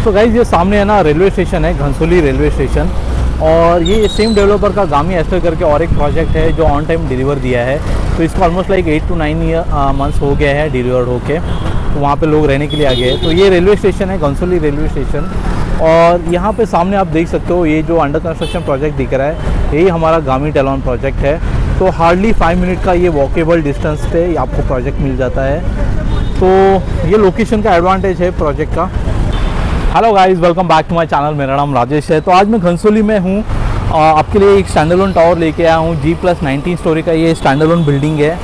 तो गाइज ये सामने है ना रेलवे स्टेशन है, घनसोली रेलवे स्टेशन। और ये सेम डेवलपर का गामी एस्टर करके और एक प्रोजेक्ट है जो ऑन टाइम डिलीवर दिया है। तो इसको ऑलमोस्ट लाइक 8 to 9 मंथ्स हो गया है डिलीवर होके, तो वहाँ पे लोग रहने के लिए आ गए हैं। तो ये रेलवे स्टेशन है, घनसोली रेलवे स्टेशन। और यहाँ पे सामने आप देख सकते हो ये जो अंडर कंस्ट्रक्शन प्रोजेक्ट दिख रहा है, यही हमारा गामी टैलोन प्रोजेक्ट है। तो हार्डली 5 मिनट का ये वॉकेबल डिस्टेंस पे आपको प्रोजेक्ट मिल जाता है। तो ये लोकेशन का एडवांटेज है प्रोजेक्ट का। Hello guys, welcome back to my channel. मेरा नाम राजेश है। तो आज मैं घनसोली में हूँ, आपके लिए एक स्टैंडअलोन टावर लेके आया हूँ। G+19 स्टोरी का ये स्टैंडअलोन बिल्डिंग है।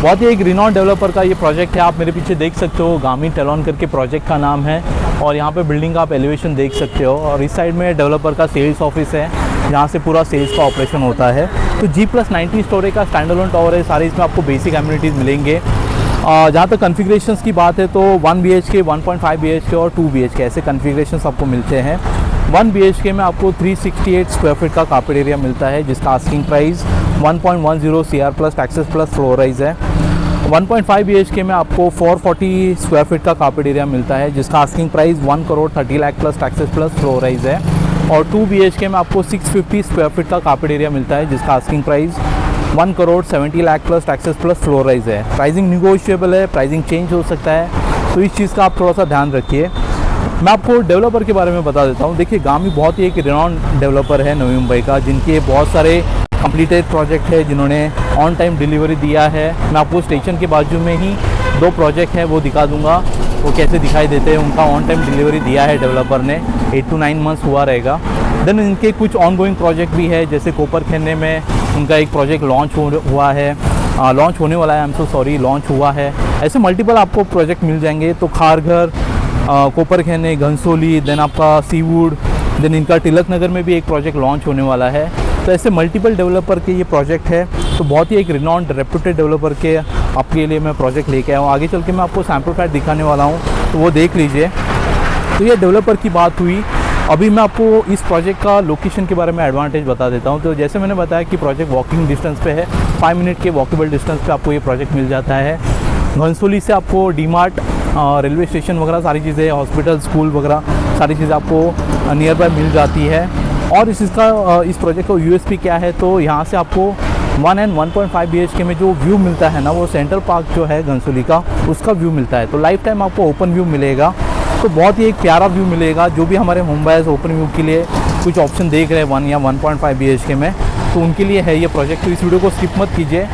बहुत ही एक रिनॉन डेवलपर का ये प्रोजेक्ट है। आप मेरे पीछे देख सकते हो, गामी टैलोन करके प्रोजेक्ट का नाम है। और यहाँ पे बिल्डिंग का आप एलिवेशन देख सकते हो। और इस साइड में डेवलपर का सेल्स ऑफिस है, जहाँ से पूरा सेल्स का ऑपरेशन होता है। तो G+19 स्टोरी का स्टैंडअलोन टावर है। सारे इसमें आपको बेसिक एमिनिटीज़ मिलेंगे। जहाँ तक कॉन्फ़िगरेशंस की बात है तो 1 BHK, 1.5 BHK और 2 BHK ऐसे कॉन्फ़िगरेशंस आपको मिलते हैं। 1 BHK में आपको 368 स्क्वायर फीट का कार्पेट एरिया मिलता है, जिसका asking price 1.10 CR plus taxes plus floor rise है। 1.5 BHK में आपको 440 स्क्वायर फीट का कार्पेट एरिया मिलता है, जिसका asking price 1 crore 30 lakh plus taxes plus floor rise है। और 2 BHK में आपको 650 स्क्वायर फीट का कार्पेट एरिया मिलता है, जिसका asking price 1 crore 70 lakh plus taxes plus floor rise है। प्राइसिंग निगोशिएबल है, प्राइसिंग चेंज हो सकता है, तो इस चीज़ का आप थोड़ा सा ध्यान रखिए। मैं आपको डेवलपर के बारे में बता देता हूँ। देखिए, गामी बहुत ही एक रिनॉन डेवलपर है नवी मुंबई का, जिनके बहुत सारे कंप्लीटेड प्रोजेक्ट है, जिन्होंने ऑन टाइम डिलीवरी दिया है। मैं आपको स्टेशन के बाजू में ही 2 प्रोजेक्ट हैं वो दिखा दूँगा, वो कैसे दिखाई देते हैं। उनका ऑन टाइम डिलीवरी दिया है डेवलपर ने, 8 to 9 मंथ्स हुआ रहेगा। देन इनके कुछ ऑनगोइंग प्रोजेक्ट भी है, जैसे कोपर खेने में उनका एक प्रोजेक्ट लॉन्च हुआ है, लॉन्च होने वाला है, I am so sorry, launch हुआ है। ऐसे मल्टीपल आपको प्रोजेक्ट मिल जाएंगे। तो खारघर, कोपर खेने, घनसोली, देन आपका सीवुड, देन इनका तिलक नगर में भी एक प्रोजेक्ट लॉन्च होने वाला है। तो ऐसे मल्टीपल डेवलपर के ये प्रोजेक्ट है। तो बहुत ही एक रिनॉन्ड रेप्यूटेड डेवलपर के आपके लिए मैं प्रोजेक्ट लेके आया हूँ। आगे चल के मैं आपको सैम्पल फ्लैट दिखाने वाला हूँ, तो वो देख लीजिए। तो ये डेवलपर की बात हुई। अभी मैं आपको इस प्रोजेक्ट का लोकेशन के बारे में एडवांटेज बता देता हूँ। तो जैसे मैंने बताया कि प्रोजेक्ट वॉकिंग डिस्टेंस पे है, 5 मिनट के वॉकेबल डिस्टेंस पे आपको ये प्रोजेक्ट मिल जाता है। घनसोली से आपको डीमार्ट, रेलवे स्टेशन वगैरह सारी चीज़ें, हॉस्पिटल, स्कूल वगैरह सारी चीज़ें आपको नियर बाय मिल जाती है। और इस प्रोजेक्ट का USP क्या है, तो यहाँ से आपको 1 and 1.5 BHK में जो व्यू मिलता है ना, वो सेंट्रल पार्क जो है घनसोली का, उसका व्यू मिलता है। तो लाइफ टाइम आपको ओपन व्यू मिलेगा। तो बहुत ही एक प्यारा व्यू मिलेगा। जो भी हमारे मुंबईज़ ओपन व्यू के लिए कुछ ऑप्शन देख रहे हैं 1 या 1.5 BHK में, तो उनके लिए है ये प्रोजेक्ट। तो इस वीडियो को स्किप मत कीजिए।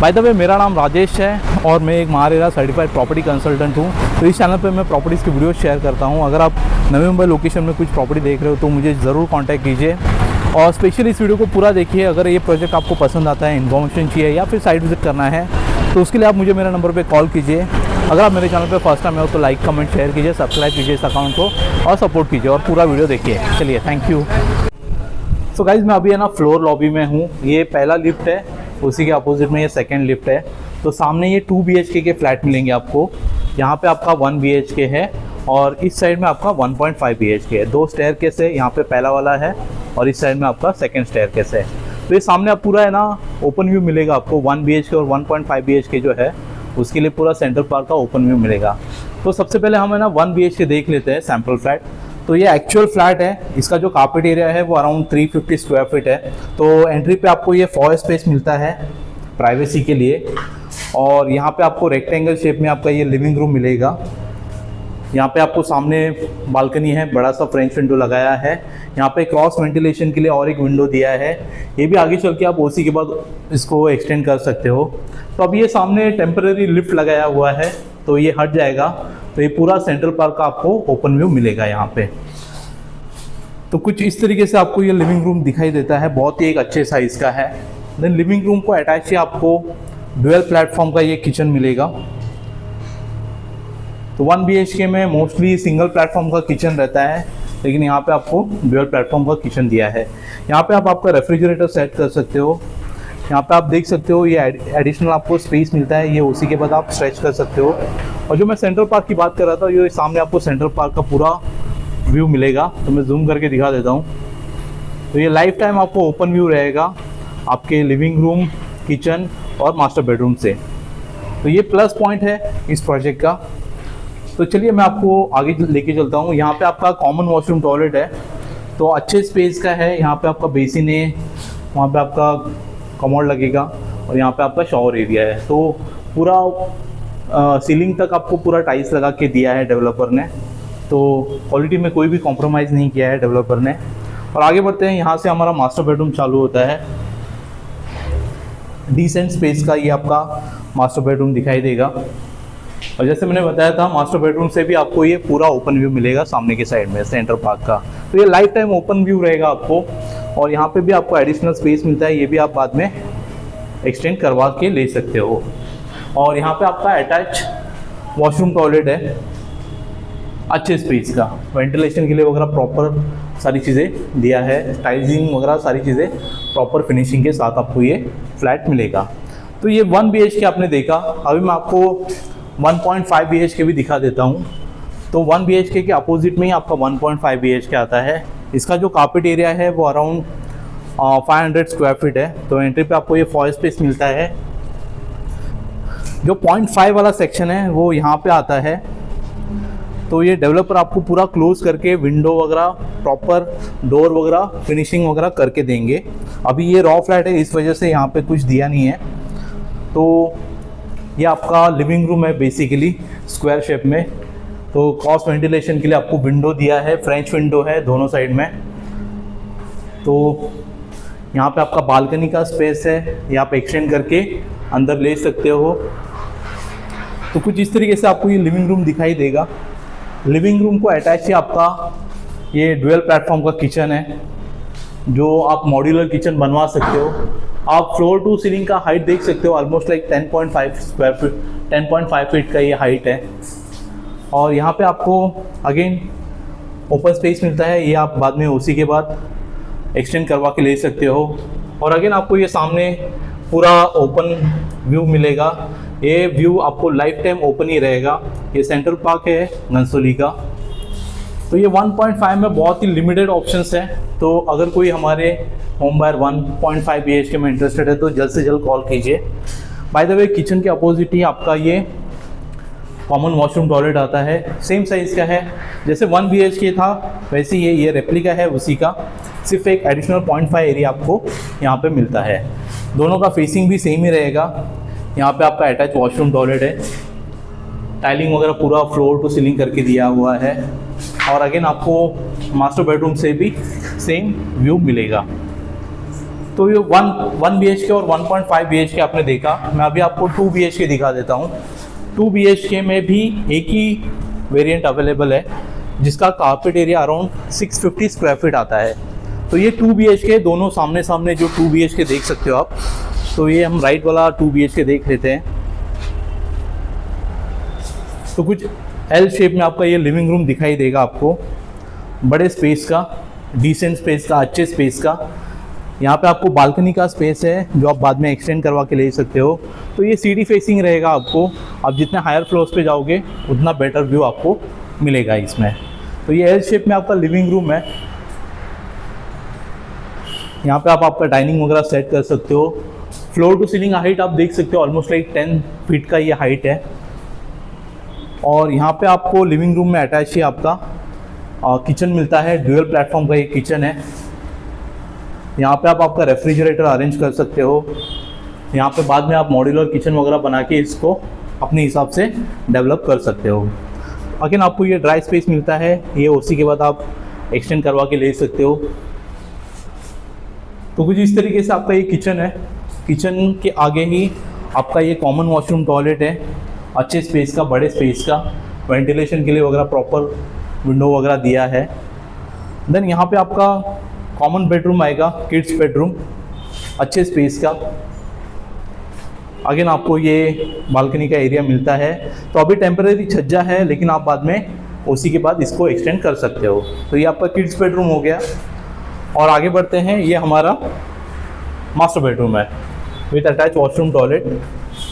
बाय द वे, मेरा नाम राजेश है और मैं एक महारेरा सर्टिफाइड प्रॉपर्टी कंसल्टेंट हूँ। तो इस चैनल पे मैं प्रॉपर्टीज़ की वीडियो शेयर करता हूँ। अगर आप नवी मुंबई लोकेशन में कुछ प्रॉपर्टी देख रहे हो तो मुझे ज़रूर कॉन्टैक्ट कीजिए। और स्पेशली इस वीडियो को पूरा देखिए। अगर ये प्रोजेक्ट आपको पसंद आता है, इन्फॉर्मेशन चाहिए या फिर साइट विजिट करना है, तो उसके लिए आप मुझे मेरे नंबर पे कॉल कीजिए। अगर आप मेरे चैनल पे फर्स्ट टाइम हो तो लाइक, कमेंट, शेयर कीजिए, सब्सक्राइब कीजिए इस अकाउंट को और सपोर्ट कीजिए और पूरा वीडियो देखिए। चलिए, थैंक यू। सो गाइज, मैं अभी है ना फ्लोर लॉबी में हूँ। ये पहला लिफ्ट है, उसी के अपोजिट में ये सेकेंड लिफ्ट है। तो सामने ये 2 BHK के फ्लैट मिलेंगे आपको। यहाँ पे आपका 1 BHK है और इस साइड में आपका 1.5 BHK है। 2 स्टेयरकेस है, यहाँ पे पहला वाला है और इस साइड में आपका सेकेंड स्टेयरकेस है। तो ये सामने आप पूरा है ना ओपन व्यू मिलेगा आपको। 1 BHK और 1.5 BHK जो है, उसके लिए पूरा सेंट्रल पार्क का ओपन व्यू मिलेगा। तो सबसे पहले हम है ना 1 BHK देख लेते हैं, सैम्पल फ्लैट। तो ये एक्चुअल फ्लैट है। इसका जो कार्पेट एरिया है वो अराउंड 350 स्क्वायर फीट है। तो एंट्री पे आपको ये फॉर स्पेस मिलता है प्राइवेसी के लिए। और यहाँ पे आपको रेक्टेंगल शेप में आपका ये लिविंग रूम मिलेगा। यहाँ पे आपको सामने बालकनी है, बड़ा सा फ्रेंच विंडो लगाया है। यहाँ पे क्रॉस वेंटिलेशन के लिए और एक विंडो दिया है। ये भी आगे चल के आप OC के बाद इसको एक्सटेंड कर सकते हो। तो अब ये सामने टेम्पररी लिफ्ट लगाया हुआ है, तो ये हट जाएगा। तो ये पूरा सेंट्रल पार्क का आपको ओपन व्यू मिलेगा यहाँ पे। तो कुछ इस तरीके से आपको ये लिविंग रूम दिखाई देता है, बहुत ही एक अच्छे साइज़ का है। देन लिविंग रूम को अटैच से आपको डुअल प्लेटफॉर्म का ये किचन मिलेगा। तो 1 BHK में मोस्टली सिंगल प्लेटफॉर्म का किचन रहता है, लेकिन यहाँ पे आपको डुअल प्लेटफॉर्म का किचन दिया है। यहाँ पे आप आपका रेफ्रिजरेटर सेट कर सकते हो। यहाँ पे आप देख सकते हो ये एडिशनल आपको स्पेस मिलता है, ये उसी के बाद आप स्ट्रेच कर सकते हो। और जो मैं सेंट्रल पार्क की बात कर रहा था, ये सामने आपको सेंट्रल पार्क का पूरा व्यू मिलेगा। तो मैं जूम करके दिखा देता हूँ। तो ये लाइफ टाइम आपको ओपन व्यू रहेगा आपके लिविंग रूम, किचन और मास्टर बेडरूम से। तो ये प्लस पॉइंट है इस प्रोजेक्ट का। तो चलिए मैं आपको आगे लेके चलता हूँ। यहाँ पे आपका कॉमन वॉशरूम टॉयलेट है, तो अच्छे स्पेस का है। यहाँ पे आपका बेसिन है, वहाँ पे आपका कमोड लगेगा और यहाँ पे आपका शॉवर एरिया है। तो पूरा सीलिंग तक आपको पूरा टाइल्स लगा के दिया है डेवलपर ने, तो क्वालिटी में कोई भी कॉम्प्रोमाइज़ नहीं किया है डेवलपर ने। और आगे बढ़ते हैं, यहाँ से हमारा मास्टर बेडरूम चालू होता है। डिसेंट स्पेस का ये आपका मास्टर बेडरूम दिखाई देगा। और जैसे मैंने बताया था, मास्टर बेडरूम से भी आपको ये पूरा ओपन व्यू मिलेगा सामने की साइड में सेंटर पार्क का। तो ये लाइफ टाइम ओपन व्यू रहेगा आपको। और यहाँ पे भी आपको एडिशनल स्पेस मिलता है, ये भी आप बाद में एक्सटेंड करवा के ले सकते हो। और यहाँ पे आपका अटैच वॉशरूम टॉयलेट है, अच्छे स्पेस का, वेंटिलेशन के लिए वगैरह प्रॉपर सारी चीज़ें दिया है, टाइल्सिंग वगैरह सारी चीज़ें प्रॉपर फिनिशिंग के साथ आपको ये फ्लैट मिलेगा। तो ये 1 BHK आपने देखा। अभी मैं आपको 1.5 BHK भी दिखा देता हूँ। तो 1 BHK के अपोजिट में ही आपका 1.5 BHK आता है। इसका जो कार्पेट एरिया है वो अराउंड 500 स्क्वायर फीट है। तो एंट्री पे आपको ये फॉल स्पेस मिलता है। जो 0.5 वाला सेक्शन है वो यहाँ पे आता है। तो ये डेवलपर आपको पूरा क्लोज करके विंडो वगैरह प्रॉपर डोर वगैरह फिनिशिंग वगैरह करके देंगे। अभी ये रॉ फ्लैट है, इस वजह से यहाँ पे कुछ दिया नहीं है। तो ये आपका लिविंग रूम है बेसिकली स्क्वायर शेप में। तो क्रॉस वेंटिलेशन के लिए आपको विंडो दिया है, फ्रेंच विंडो है दोनों साइड में। तो यहाँ पे आपका बालकनी का स्पेस है, ये आप एक्सटेंड करके अंदर ले सकते हो। तो कुछ इस तरीके से आपको ये लिविंग रूम दिखाई देगा। लिविंग रूम को अटैच ही आपका ये डुअल प्लेटफॉर्म का किचन है, जो आप मॉड्यूलर किचन बनवा सकते हो। आप फ्लोर टू सीलिंग का हाइट देख सकते हो, almost like 10.5 square feet 10.5 feet का ये हाइट है। और यहाँ पे आपको अगेन ओपन स्पेस मिलता है, ये आप बाद में ओसी के बाद एक्सटेंड करवा के ले सकते हो। और अगेन आपको ये सामने पूरा ओपन व्यू मिलेगा। ये व्यू आपको लाइफ टाइम ओपन ही रहेगा। ये सेंट्रल पार्क है घनसोली का। तो ये 1.5 में बहुत ही लिमिटेड ऑप्शंस हैं। तो अगर कोई हमारे होम बायर 1.5 BHK में इंटरेस्टेड है तो जल्द से जल्द कॉल कीजिए। बाय द वे, किचन के अपोजिट ही आपका ये कॉमन वॉशरूम टॉयलेट आता है, सेम साइज़ का है। जैसे 1 BHK था वैसे ये रेप्लिका है उसी का, सिर्फ एक एडिशनल 0.5 एरिया आपको यहाँ पे मिलता है। दोनों का फेसिंग भी सेम ही रहेगा। यहाँ पे आपका अटैच वॉशरूम टॉयलेट है, टाइलिंग वगैरह पूरा फ्लोर टू सीलिंग करके दिया हुआ है। और अगेन आपको मास्टर बेडरूम से भी सेम व्यू मिलेगा। तो ये 1 BHK और 1.5 BHK आपने देखा। मैं अभी आपको 2 BHK दिखा देता हूँ। 2 BHK में भी एक ही वेरिएंट अवेलेबल है, जिसका carpet area around 650 square feet आता है। तो ये 2 BHK दोनों सामने सामने जो 2 BHK देख सकते हो आप। तो ये हम राइट वाला 2 BHK देख लेते हैं। तो कुछ एल शेप में आपका ये लिविंग रूम दिखाई देगा आपको, बड़े स्पेस का, डिसेंट स्पेस का, अच्छे स्पेस का। यहाँ पे आपको बालकनी का स्पेस है जो आप बाद में एक्सटेंड करवा के ले सकते हो। तो ये सीढ़ी फेसिंग रहेगा आपको। आप जितने हायर फ्लोर्स पे जाओगे उतना बेटर व्यू आपको मिलेगा इसमें। तो ये एल शेप में आपका लिविंग रूम है। यहाँ पे आप आपका डाइनिंग वगैरह सेट कर सकते हो। फ्लोर टू सीलिंग हाइट आप देख सकते हो, ऑलमोस्ट लाइक 10 फीट का ये हाइट है। और यहाँ पे आपको लिविंग रूम में अटैच ही आपका किचन मिलता है, ड्यूअल प्लेटफॉर्म का ये किचन है। यहाँ पे आप आपका रेफ्रिजरेटर अरेंज कर सकते हो। यहाँ पे बाद में आप मॉड्यूलर किचन वगैरह बना के इसको अपने हिसाब से डेवलप कर सकते हो। अगेन आपको ये ड्राई स्पेस मिलता है, ये ओसी के बाद आप एक्सटेंड करवा के ले सकते हो। तो कुछ इस तरीके से आपका ये किचन है। किचन के आगे ही आपका ये कॉमन वॉशरूम टॉयलेट है, अच्छे स्पेस का, बड़े स्पेस का, वेंटिलेशन के लिए वगैरह प्रॉपर विंडो वगैरह दिया है। देन यहाँ पे आपका कॉमन बेडरूम आएगा, किड्स बेडरूम, अच्छे स्पेस का। अगेन आपको ये बालकनी का एरिया मिलता है। तो अभी टेम्परेरी छज्जा है, लेकिन आप बाद में उसी के बाद इसको एक्सटेंड कर सकते हो। तो ये आपका किड्स बेडरूम हो गया। और आगे बढ़ते हैं, ये हमारा मास्टर बेडरूम है विथ अटैच वॉशरूम टॉयलेट।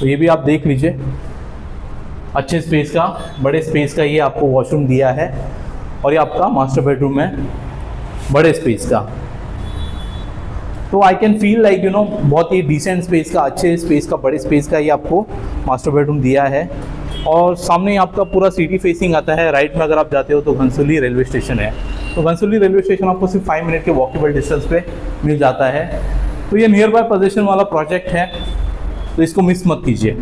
तो ये भी आप देख लीजिए, अच्छे स्पेस का, बड़े स्पेस का ये आपको वॉशरूम दिया है। और ये आपका मास्टर बेडरूम है, बड़े स्पेस का। तो आई कैन फील लाइक बहुत ही डिसेंट स्पेस का, अच्छे स्पेस का, बड़े स्पेस का ये आपको मास्टर बेडरूम दिया है। और सामने ही आपका पूरा सिटी फेसिंग आता है। राइट में अगर आप जाते हो तो घनसोली रेलवे स्टेशन है। तो घनसोली रेलवे स्टेशन आपको सिर्फ 5 मिनट के वॉकेबल डिस्टेंस पे मिल जाता है। तो ये नियर बाय पोजीशन वाला प्रोजेक्ट है, तो इसको मिस मत कीजिए।